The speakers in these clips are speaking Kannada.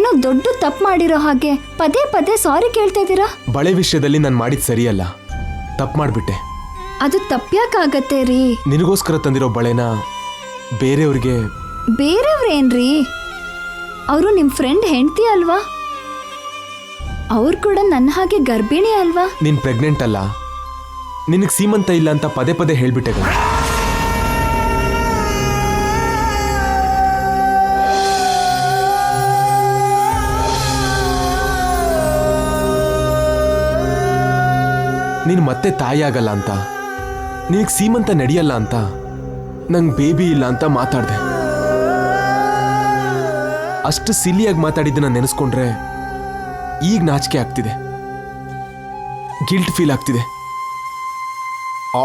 ಏನೋ ದೊಡ್ಡ ತಪ್ಪು ಮಾಡಿರೋ ಹಾಗೆ ಪದೇ ಪದೇ ಸಾರಿ ಕೇಳ್ತಾ ಇದ್ದೀರಾ. ಬಳೆ ವಿಷಯದಲ್ಲಿ ನಾನು ಮಾಡಿದ ಸರಿಯಲ್ಲ, ತಪ್ಪು ಮಾಡಿಬಿಟ್ಟೆ. ಅದು ತಪ್ಪ್ಯಾಕಾಗತ್ತೆ ರೀ. ನಿನಗೋಸ್ಕರ ತಂದಿರೋ ಬಳೆನ ಬೇರೆಯವ್ರಿಗೆ. ಬೇರೆಯವ್ರೇನ್ರಿ? ಅವರು ನಿಮ್ಮ ಫ್ರೆಂಡ್ ಹೆಂಡತಿ ಅಲ್ವಾ? ಅವ್ರು ಕೂಡ ನನ್ನ ಹಾಗೆ ಗರ್ಭಿಣಿ ಅಲ್ವಾ? ನೀನ್ ಪ್ರೆಗ್ನೆಂಟ್ ಅಲ್ಲ, ನಿನಗೆ ಸೀಮಂತ ಇಲ್ಲ ಅಂತ ಪದೇ ಪದೇ ಹೇಳ್ಬಿಟ್ಟೆ ಗಂಗಾ. ನೀನು ಮತ್ತೆ ತಾಯಿ ಆಗಲ್ಲ ಅಂತ, ನಿನಗೆ ಸೀಮಂತ ನಡೆಯಲ್ಲ ಅಂತ, ನಂಗೆ ಬೇಬಿ ಇಲ್ಲ ಅಂತ ಮಾತಾಡ್ದೆ. ಅಷ್ಟು ಸಿಲ್ಲಿಯಾಗಿ ಮಾತಾಡಿದ್ದನ್ನ ನೆನೆಸ್ಕೊಂಡ್ರೆ ಈಗ ನಾಚಿಕೆ ಆಗ್ತಿದೆ, ಗಿಲ್ಟ್ ಫೀಲ್ ಆಗ್ತಿದೆ.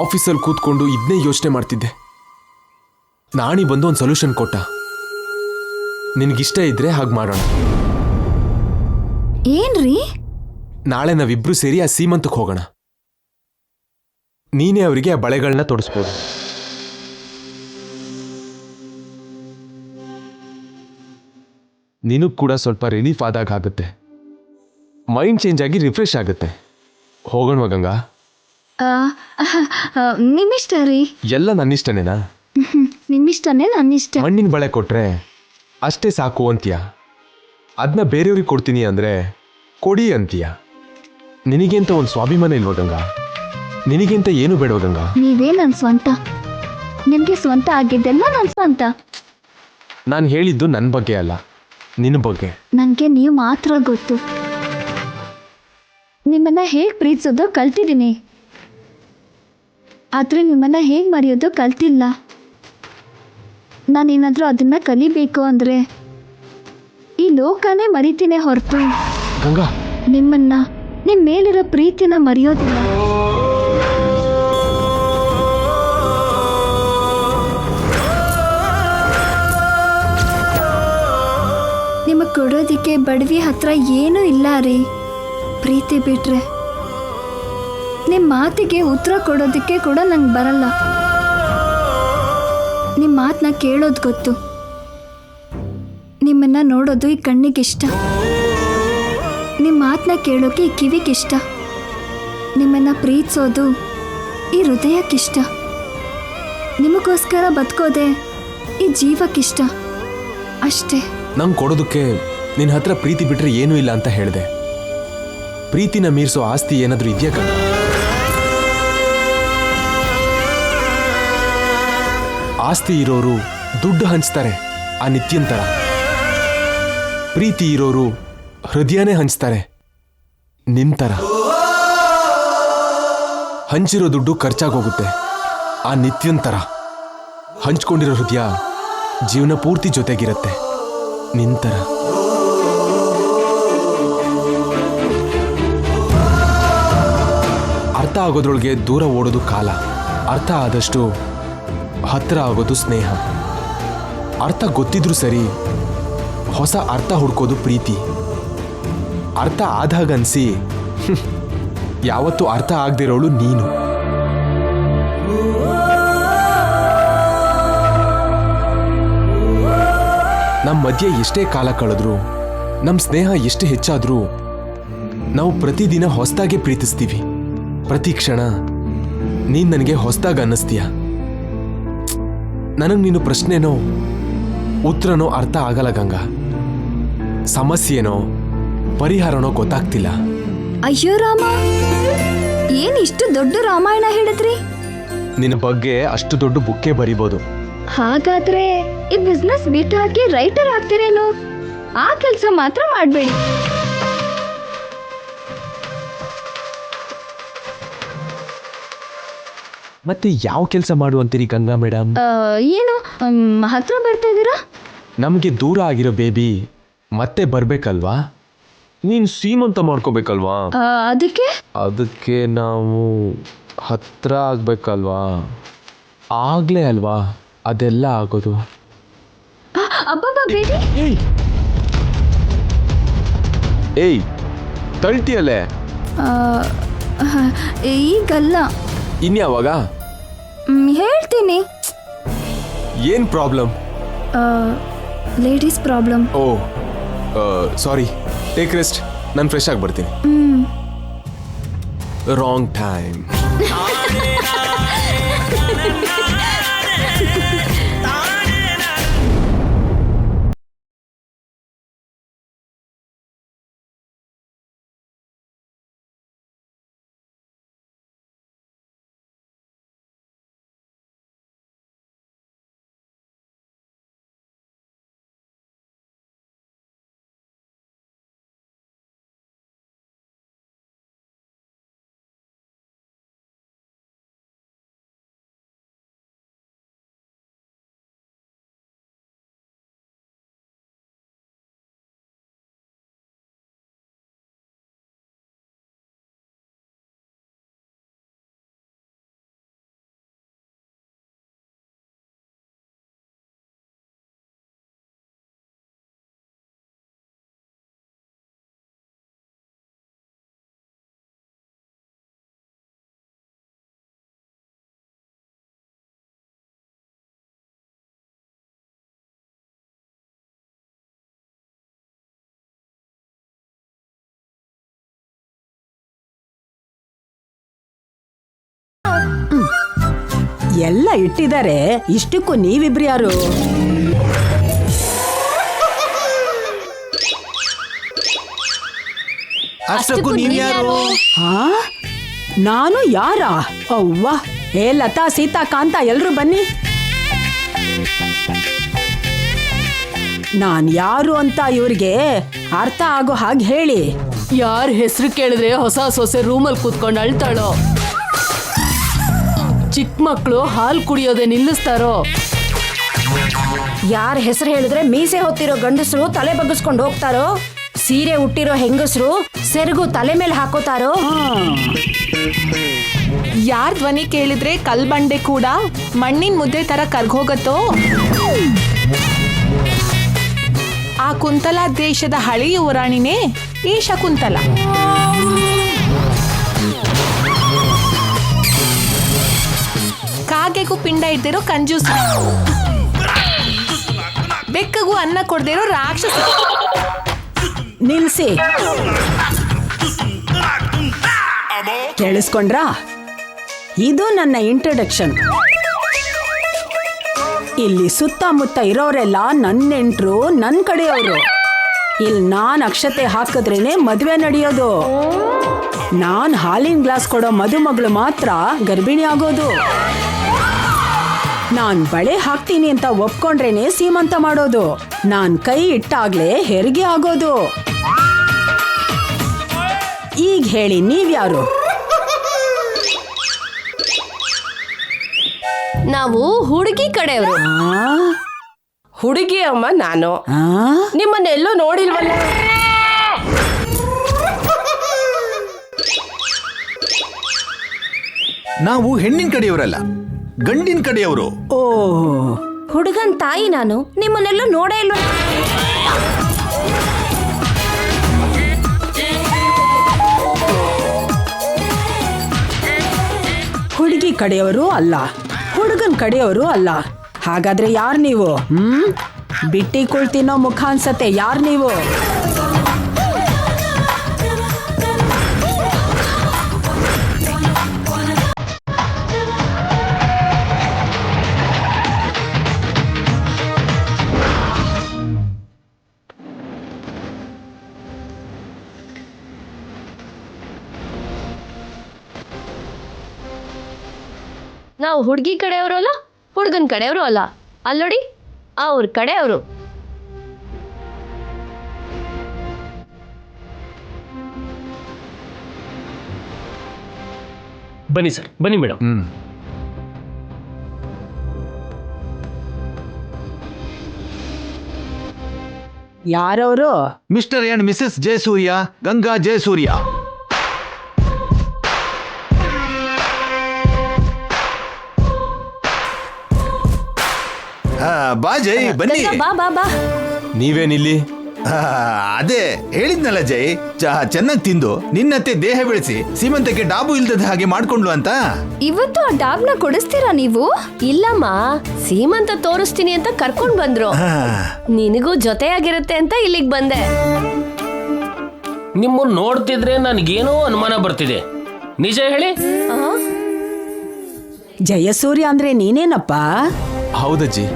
ಆಫೀಸಲ್ಲಿ ಕೂತ್ಕೊಂಡು ಇದನ್ನೇ ಯೋಚನೆ ಮಾಡ್ತಿದ್ದೆ. ನಾಣಿ ಬಂದು ಒಂದು ಸೊಲ್ಯೂಷನ್ ಕೊಟ್ಟ. ನಿನಗಿಷ್ಟ ಇದ್ರೆ ಹಾಗೆ ಮಾಡೋಣ. ಏನ್ರಿ? ನಾಳೆ ನಾವಿಬ್ರು ಸೇರಿ ಆ ಸೀಮಂತಕ್ಕೆ ಹೋಗೋಣ. ನೀನೇ ಅವರಿಗೆ ಆ ಬಳೆಗಳನ್ನ ತೊಡಿಸ್ಬೋದು. ನೀನು ಕೂಡ ಸ್ವಲ್ಪ ರಿಲೀಫ್ ಆದಾಗ ಆಗುತ್ತೆ, ಮೈಂಡ್ ಚೇಂಜ್ ಆಗಿ ರಿಫ್ರೆಶ್ ಆಗುತ್ತೆ. ಹೋಗೋಣ ಗಂಗಾ? ನಿಮ್ಮಿಷ್ಟ ರೀ. ಎಲ್ಲ ನನ್ನಿಷ್ಟನೇನಾ? ನಿಮ್ಮಿಷ್ಟನೇ, ನನ್ನಿಷ್ಟ. ಮಣ್ಣಿನ ಬಳೆ ಕೊಟ್ರೆ ಅಷ್ಟೇ ಸಾಕು ಅಂತೀಯ, ಅದನ್ನ ಬೇರೆಯವ್ರಿಗೆ ಕೊಡ್ತೀನಿ ಅಂದ್ರೆ ಕೊಡಿ ಅಂತೀಯ. ನಿನಗೇಂತ ಒಂದು ಸ್ವಾಭಿಮಾನ ಇಲ್ವ ಗಂಗಾ? ನಿನಗಿಂತ ಏನು ಬೇಡವ ಗಂಗಾ? ನೀವೇ ನನ್ನ ಸ್ವಂತ, ನಿಮಗೆ ಸ್ವಂತ ಆಗಿದ್ದೆಲ್ಲ ನನ್ನ ಸ್ವಂತ. ನಾನು ಹೇಳಿದ್ದು ನನ್ನ ಬಗ್ಗೆ ಅಲ್ಲ, ನಿನ್ನ ಬಗ್ಗೆ. ನನಗೆ ನೀವು ಮಾತ್ರ ಗೊತ್ತು. ನಿಮ್ಮನ್ನ ಹೇಗೆ ಪ್ರೀತಿಸೋದು ಕಲ್ತಿದ್ದೀನಿ, ಆದರೆ ನಿಮ್ಮನ್ನ ಹೇಗೆ ಮರೆಯೋದು ಕಲ್ತಿಲ್ಲ. ನಾನೇನಾದರೂ ಅದನ್ನ ಕಲಿಬೇಕು ಅಂದರೆ ಈ ಲೋಕನೇ ಮರಿತೀನಿ ಹೊರತು ಗಂಗಾ ನಿಮ್ಮ ಮೇಲಿರೋ ಪ್ರೀತಿನ ಮರೆಯೋದಿಲ್ಲ. ನಿಮಗೆ ಕೊಡೋದಕ್ಕೆ ಬಡವಿ ಹತ್ರ ಏನೂ ಇಲ್ಲ ರೀ, ಪ್ರೀತಿ ಬಿಟ್ರೆ. ನಿಮ್ಮ ಮಾತಿಗೆ ಉತ್ತರ ಕೊಡೋದಕ್ಕೆ ಕೂಡ ನಂಗೆ ಬರಲ್ಲ. ನಿಮ್ಮ ಮಾತನ್ನ ಕೇಳೋದು ಗೊತ್ತು, ನಿಮ್ಮನ್ನ ನೋಡೋದು ಈ ಕಣ್ಣಿಗಿಷ್ಟ, ನಿಮ್ಮ ಮಾತನ್ನ ಕೇಳೋಕೆ ಈ ಕಿವಿಗಿಷ್ಟ, ನಿಮ್ಮನ್ನ ಪ್ರೀತಿಸೋದು ಈ ಹೃದಯಕ್ಕಿಷ್ಟ, ನಿಮಗೋಸ್ಕರ ಬದುಕೋದೆ ಈ ಜೀವಕ್ಕಿಷ್ಟ. ಅಷ್ಟೇ. ನಂಗೆ ಕೊಡೋದಕ್ಕೆ ನಿನ್ನ ಹತ್ರ ಪ್ರೀತಿ ಬಿಟ್ರೆ ಏನೂ ಇಲ್ಲ ಅಂತ ಹೇಳಿದೆ. ಪ್ರೀತಿನ ಮೀರಿಸೋ ಆಸ್ತಿ ಏನಾದರೂ ಇದೆಯಾ ಗಂಗಾ? ಆಸ್ತಿ ಇರೋರು ದುಡ್ಡು ಹಂಚ್ತಾರೆ, ಆ ನಿತ್ಯನ್ ಥರ. ಪ್ರೀತಿ ಇರೋರು ಹೃದಯನೇ ಹಂಚ್ತಾರೆ, ನಿನ್ ಥರ. ಹಂಚಿರೋ ದುಡ್ಡು ಖರ್ಚಾಗೋಗುತ್ತೆ, ಆ ನಿತ್ಯನ್ ಥರ. ಹಂಚ್ಕೊಂಡಿರೋ ಹೃದಯ ಜೀವನ ಪೂರ್ತಿ ಜೊತೆಗಿರುತ್ತೆ, ನಿನ್ ಥರ. ಅರ್ಥ ಆಗೋದ್ರೊಳಗೆ ದೂರ ಓಡೋದು ಕಾಲ, ಅರ್ಥ ಆದಷ್ಟು ಹತ್ತಿರ ಆಗೋದು ಸ್ನೇಹ. ಅರ್ಥ ಗೊತ್ತಿದ್ರೂ ಸರಿ, ಹೊಸ ಅರ್ಥ ಹುಡ್ಕೋದು ಪ್ರೀತಿ. ಅರ್ಥ ಆದಾಗನ್ಸಿ ಯಾವತ್ತೂ ಅರ್ಥ ಆಗದಿರೋಳು ನೀನು. ನಮ್ಮ ಮಧ್ಯೆ ಎಷ್ಟೇ ಕಾಲ ಕಳೆದ್ರೂ, ನಮ್ಮ ಸ್ನೇಹ ಎಷ್ಟೇ ಹೆಚ್ಚಾದ್ರೂ, ನಾವು ಪ್ರತಿದಿನ ಹೊಸದಾಗೆ ಪ್ರೀತಿಸ್ತೀವಿ. ಪ್ರತಿ ಕ್ಷಣ ನೀನು ನನಗೆ ಹೊಸದಾಗಿ ಅನ್ನಿಸ್ತೀಯ. ನನಗೆ ನೀನು ಪ್ರಶ್ನೆನೋ ಉತ್ತರನೋ ಅರ್ಥ ಆಗಲ್ಲ ಗಂಗಾ. ಸಮಸ್ಯೆನೋ ಪರಿಹಾರನೋ ಗೊತ್ತಾಗ್ತಿಲ್ಲ. ಅಯ್ಯೋ ರಾಮ, ಏನ್ ಇಷ್ಟು ದೊಡ್ಡ ರಾಮಾಯಣ ಹೇಳಿದ್ರಿ? ನಿನ್ನ ಬಗ್ಗೆ ಅಷ್ಟು ದೊಡ್ಡ ಬುಕ್ಕೇ ಬರಿಬೋದು. ಹಾಗಾದ್ರೆ ಈ ಬಿಸ್ನೆಸ್ ಬಿಟ್ಟು ಹಾಕಿ ರೈಟರ್ ಆಗ್ತೀರೇನು? ಆ ಕೆಲಸ ಮಾತ್ರ ಮಾಡಬೇಡಿ. ಮತ್ತೆ ಯಾವ ಕೆಲಸ ಮಾಡುವಂತೀರಿ ಗಂಗಾ ಮೇಡಮ್? ಏನು ಹತ್ರ ಬರ್ತಾ ಇದ್ದೀರಾ? ನಮಗೆ ದೂರ ಆಗಿರೋ ಬೇಬಿ ಮತ್ತೆ ಬರ್ಬೇಕಲ್ವಾ? ನೀನು ಸೀಮಂತ ಮಾಡ್ಕೋಬೇಕಲ್ವಾ? ಅದಕ್ಕೆ ನಾವು ಹತ್ರ ಆಗ್ಬೇಕಲ್ವಾ? ಆಗ್ಲೇ ಅಲ್ವಾ ಅದೆಲ್ಲ ಆಗೋದು. ಏಯ್ ತಳ್ತಿಯಲ್ಲೇ? ಈಗಲ್ಲ, ಇನ್ಯಾವಾಗ ಹೇಳ್ತೀನಿ. ಏನ್ problem? Ladies problem. Oh, sorry, take rest. ನಾನು ಫ್ರೆಶ್ ಆಗಿ ಬರ್ತೀನಿ. Wrong time. ಎಲ್ಲ ಇಟ್ಟಿದ್ದಾರೆ, ಇಷ್ಟಕ್ಕೂ ನೀವಿಬ್ರು ಯಾರು? ಅಷ್ಟಕ್ಕೂ ನೀವ್ಯಾರು? ಹಾ, ನಾನು ಯಾರ? ಅವ್ವ, ಏ ಲತಾ, ಸೀತಾ, ಕಾಂತ, ಎಲ್ರು ಬನ್ನಿ. ನಾನ್ ಯಾರು ಅಂತ ಇವ್ರಿಗೆ ಅರ್ಥ ಆಗೋ ಹಾಗೆ ಹೇಳಿ. ಯಾರ ಹೆಸರು ಕೇಳಿದ್ರೆ ಹೊಸ ಸೊಸೆ ರೂಮಲ್ಲಿ ಕೂತ್ಕೊಂಡು ಅಳ್ತಾಳೋ, ಚಿಕ್ಕ ಮಕ್ಕಳು ಹಾಲು ಕುಡಿಯೋದೇ ನಿಲ್ಲಿಸ್ತಾರೋ, ಯಾರ ಹೆಸರು ಹೇಳಿದ್ರೆ ಮೀಸೆ ಹೊತ್ತಿರೋ ಗಂಡಸರು ತಲೆ ಬಗ್ಗಿಸ್ಕೊಂಡು ಹೋಗ್ತಾರೋ, ಸೀರೆ ಉಟ್ಟಿರೋ ಹೆಂಗಸರು ಸೆರಗು ತಲೆ ಮೇಲೆ ಹಾಕೋತಾರೋ, ಯಾರ್ ಧ್ವನಿ ಕೇಳಿದ್ರೆ ಕಲ್ಬಂಡೆ ಕೂಡ ಮಣ್ಣಿನ ಮುದ್ದೆ ತರ ಕರ್ಗೋಗತ್ತೋ, ಆ ಕುಂತಲ ದೇಶದ ಹಳೆಯ ಯುವರಾಣಿನೇ ಈ ಶಕುಂತಲ. ಕಾಗೆಗೂ ಪಿಂಡ ಇದ್ದಿರೋ ಕಂಜೂಸ, ಬೆಕ್ಕಗೂ ಅನ್ನ ಕೊಡ್ದಿರೋ ರಾಕ್ಷಸ. ನಿಲ್ಸಿ, ಕೇಳಿಸ್ಕೊಂಡ್ರಾ? ಇದು ನನ್ನ ಇಂಟ್ರಡಕ್ಷನ್. ಇಲ್ಲಿ ಸುತ್ತಮುತ್ತ ಇರೋರೆಲ್ಲ ನನ್ನ ನೆಂಟ್ರು, ನನ್ನ ಕಡೆಯವರು. ಇಲ್ಲಿ ನಾನ್ ಅಕ್ಷತೆ ಹಾಕಿದ್ರೇನೆ ಮದುವೆ ನಡೆಯೋದು. ನಾನ್ ಹಾಲಿನ ಗ್ಲಾಸ್ ಕೊಡೋ ಮದುಮಗಳು ಮಾತ್ರ ಗರ್ಭಿಣಿ ಆಗೋದು. ನಾನ್ ಬಳೆ ಹಾಕ್ತೀನಿ ಅಂತ ಒಪ್ಕೊಂಡ್ರೇನೆ ಸೀಮಂತ ಮಾಡೋದು. ನಾನ್ ಕೈ ಇಟ್ಟಾಗ್ಲೇ ಹೆರಿಗೆ ಆಗೋದು. ಈಗ ಹೇಳಿ, ನೀವ್ಯಾರು? ನಾವು ಹುಡುಗಿ ಕಡೆಯವರು. ಹುಡುಗಿ ಅಮ್ಮ ನಾನು. ಆ? ನಿಮ್ಮನ್ನೆಲ್ಲೂ ನೋಡಿಲ್ವಲ್ಲ. ನಾವು ಹೆಣ್ಣಿನ ಕಡೆಯವರಲ್ಲ, ಗಂಡಿನ ಕಡೆಯವರು. ಓ, ಹುಡುಗನ್ ತಾಯಿ ನಾನು, ನಿಮ್ಮನ್ನೆಲ್ಲೂ ನೋಡೇ ಇಲ್ವ. ಹುಡುಗಿ ಕಡೆಯವರು ಅಲ್ಲ, ಹುಡುಗನ್ ಕಡೆಯವರು ಅಲ್ಲ. ಹಾಗಾದ್ರೆ ಯಾರ್ ನೀವು? ಬಿಟ್ಟಿ ಕುಳ್ ತಿನ್ನೋ ಮುಖ ಅನ್ಸತ್ತೆ. ಯಾರ್ ನೀವು? ನಾವು ಹುಡುಗಿ ಕಡೆಯವರು ಅಲ್ಲ, ಹುಡುಗನ ಕಡೆಯವರು ಅಲ್ಲ. ಅಲ್ಲೋಡಿ, ಅವ್ರ ಕಡೆಯವರು. ಬನ್ನಿ ಸರ್, ಬನ್ನಿ ಮೇಡಮ್. ಯಾರವರು? Mister and missus Jayasurya, Ganga Jayasurya. ಬಾ ಜೈ, ಬನ್ನಿ. ಬಾ ಬಾ ಬಾ. ನೀವೇನಿಲ್ಲಿ? ಅದೇ ಹೇಳಿದ್ನಲ್ಲ ಜೈ, ಚೆನ್ನಾಗಿ ತಿಂದು ನಿನ್ನತ್ತೆ ದೇಹ ಬೆಳೆಸಿ ಸೀಮಂತಕ್ಕೆ ಡಾಬು ಇಲ್ದದ ಹಾಗೆ ಮಾಡ್ಕೊಂಡ್ಲು ಅಂತ. ಇವತ್ತು ಆ ಡಾಬ್ನ ಕೊಡಿಸ್ತೀರಾ ನೀವು? ಇಲ್ಲಮ್ಮ, ಸೀಮಂತ ತೋರಿಸ್ತೀನಿ ಅಂತ ಕರ್ಕೊಂಡ್ ಬಂದ್ರು. ನಿನಗೂ ಜೊತೆಯಾಗಿರುತ್ತೆ ಅಂತ ಇಲ್ಲಿಗೆ ಬಂದೆ. ನಿಮ್ಮನ್ನ ನೋಡ್ತಿದ್ರೆ ನನಗೇನೋ ಅನುಮಾನ ಬರ್ತಿದೆ, ನಿಜ ಹೇಳಿ. ಜಯಸೂರ್ಯ ಅಂದ್ರೆ ನೀನೇನಪ್ಪ? ಹೌದಜ್ಜಿ.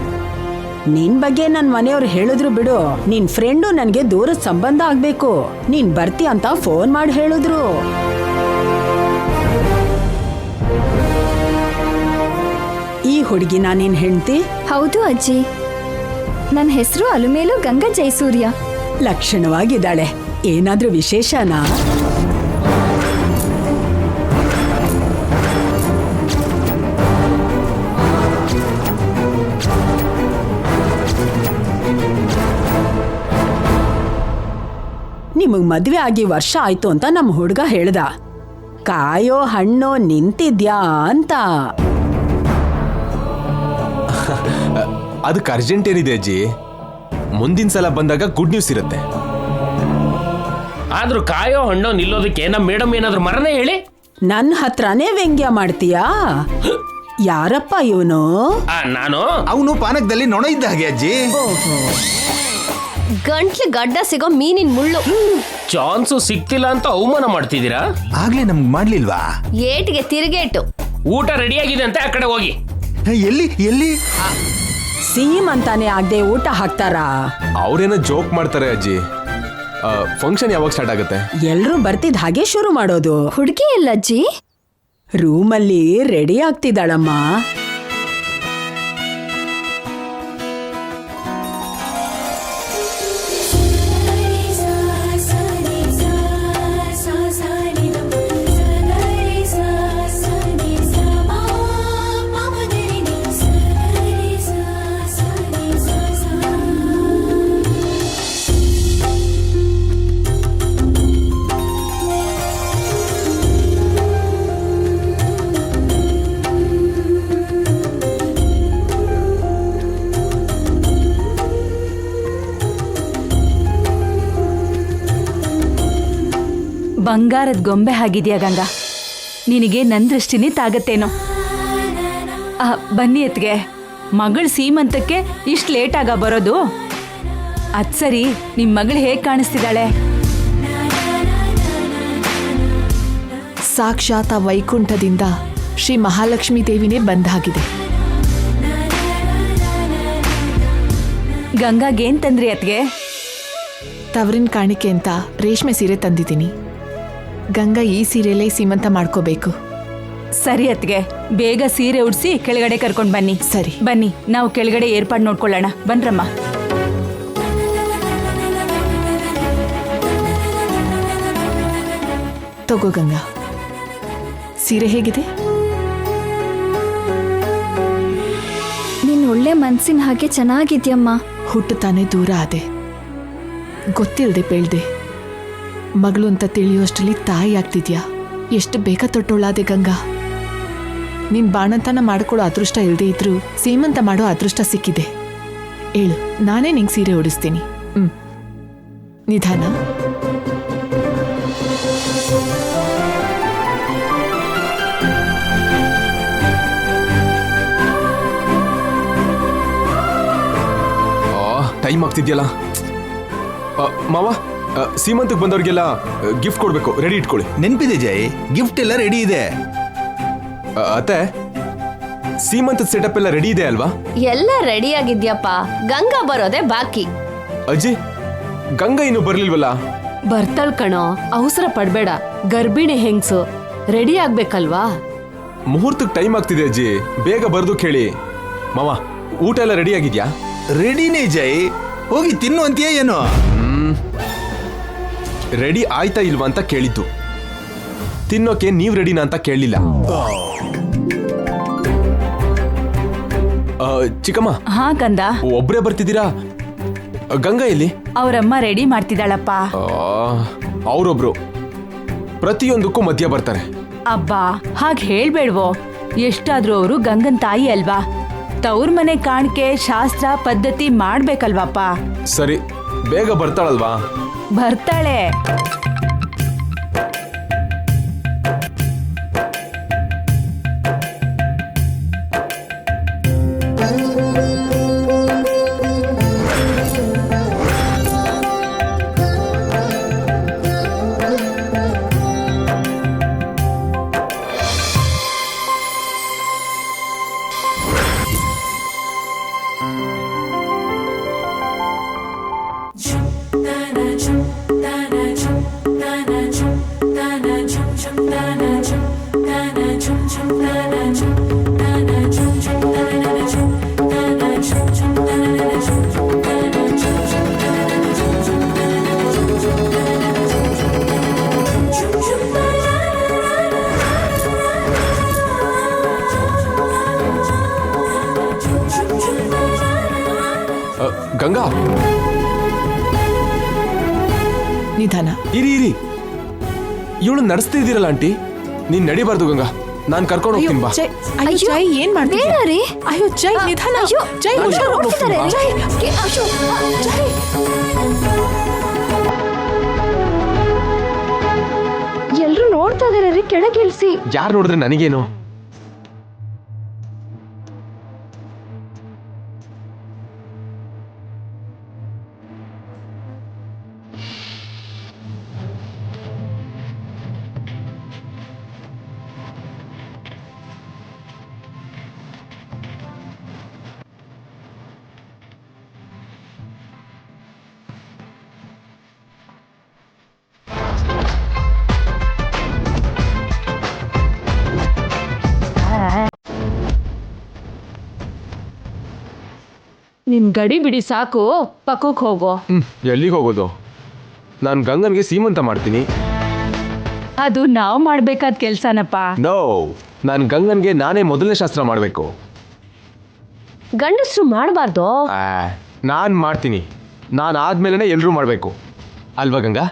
ನಿನ್ ಬಗ್ಗೆ ನನ್ ಮನೆಯವ್ರು ಹೇಳಿದ್ರು ಬಿಡು. ನಿನ್ ಫ್ರೆಂಡು ನನ್ಗೆ ದೂರದ ಸಂಬಂಧ ಆಗ್ಬೇಕು, ನೀನ್ ಬರ್ತಿ ಅಂತ ಫೋನ್ ಮಾಡಿ ಹೇಳಿದ್ರು. ಈ ಹುಡುಗಿ ನಿನ್ ಹೆಂಡ್ತಿ? ಹೌದು ಅಜ್ಜಿ, ನನ್ನ ಹೆಸರು ಅಲುಮೇಲು ಗಂಗಾ ಜಯಸೂರ್ಯ. ಲಕ್ಷಣವಾಗಿದ್ದಾಳೆ. ಏನಾದ್ರೂ ವಿಶೇಷನಾ? ನಿಮಗ್ ಮದ್ವೆ ಆಗಿ ವರ್ಷ ಆಯ್ತು ಅಂತ ನಮ್ಮ ಹುಡುಗ ಹೇಳ್ದ. ಕಾಯೋ ಹಣ್ಣು ನಿಂತಿದ್ಯಾ ಅಂತ. ಅದಕ್ಕೆ ಅರ್ಜೆಂಟ್ ಏನಿದೆ ಅಜ್ಜಿ, ಮುಂದಿನ ಸಲ ಬಂದಾಗ ಗುಡ್ ನ್ಯೂಸ್ ಇರುತ್ತೆ. ಆದ್ರೂ ಕಾಯೋ ಹಣ್ಣು ನಿಲ್ಲೋದಕ್ಕೆ ನಮ್ಮ ಮೇಡಮ್ ಏನಾದ್ರು ಮರನೇ ಹೇಳಿ. ನನ್ ಹತ್ರನೇ ವ್ಯಂಗ್ಯ ಮಾಡ್ತೀಯಾ? ಯಾರಪ್ಪ ಇವನು? ನಾನು ಅವನು ಪಾನಕದಲ್ಲಿ ನೊಣ ಇದ್ದ ಹಾಗೆ ಅಜ್ಜಿ. ಗಂಟ್ಲು ಗಡ್ಡ ಸಿಗೋ ಮೀನಿನ ಮುಳ್ಳು. ಚಾನ್ಸು ಸಿಕ್ತಿಲ್ಲ ಅಂತ ಅವಮಾನ ಮಾಡ್ತಿದ್ದೀರಾ? ಆಗ್ಲೇ ನಮ್ಗೆ ಮಾಡ್ಲಿಲ್ವಾ? ಏಟಿಗೆ ತಿರುಗೇಟು. ಊಟ ರೆಡಿಯಾಗಿದೆ ಅಂತ ಆ ಕಡೆ ಹೋಗಿ. ಎಲ್ಲಿ ಎಲ್ಲಿ? ಸೀಮಂತಾನೆ ಆಗದೆ ಊಟ ಹಾಕ್ತಾರಾ? ಅವ್ರೇನೋ ಜೋಕ್ ಮಾಡ್ತಾರೆ ಅಜ್ಜಿ. ಫಂಕ್ಷನ್ ಯಾವಾಗ ಸ್ಟಾರ್ಟ್ ಆಗುತ್ತೆ? ಎಲ್ರೂ ಬರ್ತಿದ್ ಹಾಗೆ ಶುರು ಮಾಡೋದು. ಹುಡುಗಿ ಎಲ್ಲ ಅಜ್ಜಿ? ರೂಮಲ್ಲಿ ರೆಡಿ ಆಗ್ತಿದ್ದಾಳಮ್ಮ. ಬಂಗಾರದ ಗೊಂಬೆ ಆಗಿದೆಯಾ ಗಂಗಾ? ನಿನಗೆ ನನ್ನ ದೃಷ್ಟಿನೇ ತಾಗತ್ತೇನೋ. ಬನ್ನಿ ಎತ್ಗೆ, ಮಗಳ ಸೀಮಂತಕ್ಕೆ ಇಷ್ಟು ಲೇಟಾಗ ಬರೋದು? ಅದ್ ಸರಿ, ನಿಮ್ಮ ಮಗಳು ಹೇಗೆ ಕಾಣಿಸ್ತಿದ್ದಾಳೆ? ಸಾಕ್ಷಾತ್ ಆ ವೈಕುಂಠದಿಂದ ಶ್ರೀ ಮಹಾಲಕ್ಷ್ಮೀ ದೇವಿನೇ ಬಂದಾಗಿದೆ. ಗಂಗಾಗೇನ್ ತಂದ್ರಿ ಅತ್ಗೆ? ತವರಿನ ಕಾಣಿಕೆ ಅಂತ ರೇಷ್ಮೆ ಸೀರೆ ತಂದಿದ್ದೀನಿ. ಗಂಗಾ ಈ ಸೀರೆಲೇ ಸೀಮಂತ ಮಾಡ್ಕೋಬೇಕು. ಸರಿ ಅತ್ಗೆ, ಬೇಗ ಸೀರೆ ಉಡ್ಸಿ ಕೆಳಗಡೆ ಕರ್ಕೊಂಡು ಬನ್ನಿ. ಸರಿ ಬನ್ನಿ, ನಾವು ಕೆಳಗಡೆ ಏರ್ಪಾಡು ನೋಡ್ಕೊಳ್ಳೋಣ. ಬನ್ರಮ್ಮ. ತಗೋ ಗಂಗಾ, ಸೀರೆ ಹೇಗಿದೆ? ನೀನ್ ಒಳ್ಳೆ ಮನ್ಸಿನ ಹಾಗೆ ಚೆನ್ನಾಗಿದ್ಯಮ್ಮ. ಹುಟ್ಟು ತಾನೇ ದೂರ ಆದೆ, ಗೊತ್ತಿಲ್ಲದೆ ಬೆಳ್ದೆ. ಮಗಳು ಅಂತ ತಿಳಿಯೋಷ್ಟರಲ್ಲಿ ತಾಯಿ ಆಗ್ತಿದ್ಯಾ. ಎಷ್ಟು ಬೇಗ ತೊಟ್ಟೋಳಾದೆ ಗಂಗಾ. ನಿನ್ ಬಾಣಂತನ ಮಾಡ್ಕೊಳ್ಳೋ ಅದೃಷ್ಟ ಇಲ್ಲದೆ ಇದ್ರು ಸೀಮಂತ ಮಾಡೋ ಅದೃಷ್ಟ ಸಿಕ್ಕಿದೆ. ಹೇಳು, ನಾನೇ ನಿಂಗೆ ಸೀರೆ ಉಡಿಸ್ತೀನಿ. ನಿಧಾನ. ಟೈಮ್ ಆಗ್ತಿದ್ಯಲ್ಲ. ಮಾವ, ಸೀಮಂತಕ್ಕೆ ಬಂದವ್ರಿಗೆಲ್ಲ ಗಿಫ್ಟ್ ಕೊಡ್ಬೇಕು, ರೆಡಿ ಇಟ್ಕೊಳ್ಳಿ. ನೆನ್ಪಿದೆ ಜೈ, ಗಿಫ್ಟ್ ಎಲ್ಲ ರೆಡಿ ಇದೆ. ಅತ್ತೆ, ಸೀಮಂತದ ಸೆಟಪ್ ಎಲ್ಲ ರೆಡಿ ಇದೆ ಅಲ್ವಾ? ಎಲ್ಲ ರೆಡಿ ಆಗಿದ್ಯಪ್ಪ, ಗಂಗಾ ಬರೋದೇ ಬಾಕಿ. ಅಜ್ಜಿ, ಗಂಗಾ ಇನ್ನೂ ಬರ್ಲಿಲ್ವಲ್ಲ? ಬರ್ತಾಳ್ ಕಣೋ, ಅವಸರ ಪಡ್ಬೇಡ. ಗರ್ಭಿಣಿ ಹೆಂಗ್ಸು, ರೆಡಿ ಆಗ್ಬೇಕಲ್ವಾ? ಮುಹೂರ್ತಕ್ಕೆ ಟೈಮ್ ಆಗ್ತಿದೆ ಅಜ್ಜಿ, ಬೇಗ ಬರ್ದು ಕೇಳಿ. ಮಾವ, ಊಟ ಎಲ್ಲ ರೆಡಿ ಆಗಿದ್ಯಾ? ರೆಡಿನೇ ಜೈ, ಹೋಗಿ ತಿನ್ನು ಅಂತೀಯ ಏನೋ? ರೆಡಿ ಆಯ್ತಾ ಇಲ್ವಾ ಅಂತ ಕೇಳಿದ್ದು, ತಿನ್ನೋಕೆ ನೀವ್ ರೆಡಿನಾ ಅಂತ ಕೇಳಲಿಲ್ಲ. ಚಿಕ್ಕಮ್ಮ. ಹಾ ಕಂದ. ಒಬ್ರೇ ಬರ್ತಿದ್ದೀರಾ? ಗಂಗಾ ಎಲ್ಲಿ? ಅವರಮ್ಮ ರೆಡಿ ಮಾಡ್ತಿದ್ದಾಳಪ್ಪ. ಅವರೊಬ್ರು ಪ್ರತಿಯೊಂದಕ್ಕೂ ಮಧ್ಯ ಬರ್ತಾರೆ. ಅಬ್ಬಾ, ಹಾಗೆ ಹೇಳ್ಬೇಡ್ವೋ. ಎಷ್ಟಾದ್ರೂ ಅವರು ಗಂಗನ್ ತಾಯಿ ಅಲ್ವಾ? ತವ್ರ ಮನೆ ಕಾಣಿಕೆ ಶಾಸ್ತ್ರ ಪದ್ಧತಿ ಮಾಡ್ಬೇಕಲ್ವಾಪ. ಸರಿ, ಬೇಗ ಬರ್ತಾಳಲ್ವಾ? ಬರ್ತಾಳೆ. ಗಂಗಾ, ನಿಧಾನ. ಇರಿ. ಇವಳು ನಡೆಸ್ತಾ ಇದ್ದೀರಲ್ಲ ಆಂಟಿ, ನೀನ್ ನಡಿಬಾರ್ದು ಗಂಗಾ, ನಾನ್ ಕರ್ಕೊಂಡು ಹೋಗ್ತೀನಿ ಬಾ. ಅಯ್ಯೋ ಜೈ, ಏನ್ ಮಾಡ್ತೀಯ? ಬೇಡ ರೀ. ಅಯ್ಯೋ ಜೈ, ನಿಧಾನ. ಜೈ, ನೋಡ್ತಿದ್ದಾರೆ. ಜೈ, ಅಯ್ಯೋ, ಜೈ. ಎಲ್ರು ನೋಡ್ತಾ ಇದಾರೆ ರೀ, ಕೆಳಗೆ ಇಳಿಸಿ. ಯಾರು ನೋಡಿದ್ರೆ ನನಗೇನು? ನಿನ್ ಗಡಿ ಬಿಡಿ ಸಾಕು, ಪಕ್ಕಕ್ಕೆ ಹೋಗೋ. ಎಲ್ಲಿಗೆ ಹೋಗೋದು? ನಾನು ಗಂಗನ್ಗೆ ಸೀಮಂತ ಮಾಡ್ತೀನಿ. ಅದು ನಾವು ಮಾಡ್ಬೇಕಾದ ಕೆಲ್ಸನಪ್ಪ. ನೋ, ನಾನು ಗಂಗನ್ಗೆ ನಾನೇ ಮೊದಲನೇ ಶಾಸ್ತ್ರ ಮಾಡಬೇಕು. ಗಂಡಸ್ರು ಮಾಡಬಾರ್ದು. ನಾನು ಮಾಡ್ತೀನಿ. ನಾನು ಆದ್ಮೇಲೆ ಎಲ್ಲರೂ ಮಾಡಬೇಕು ಅಲ್ವಾ ಗಂಗಾ?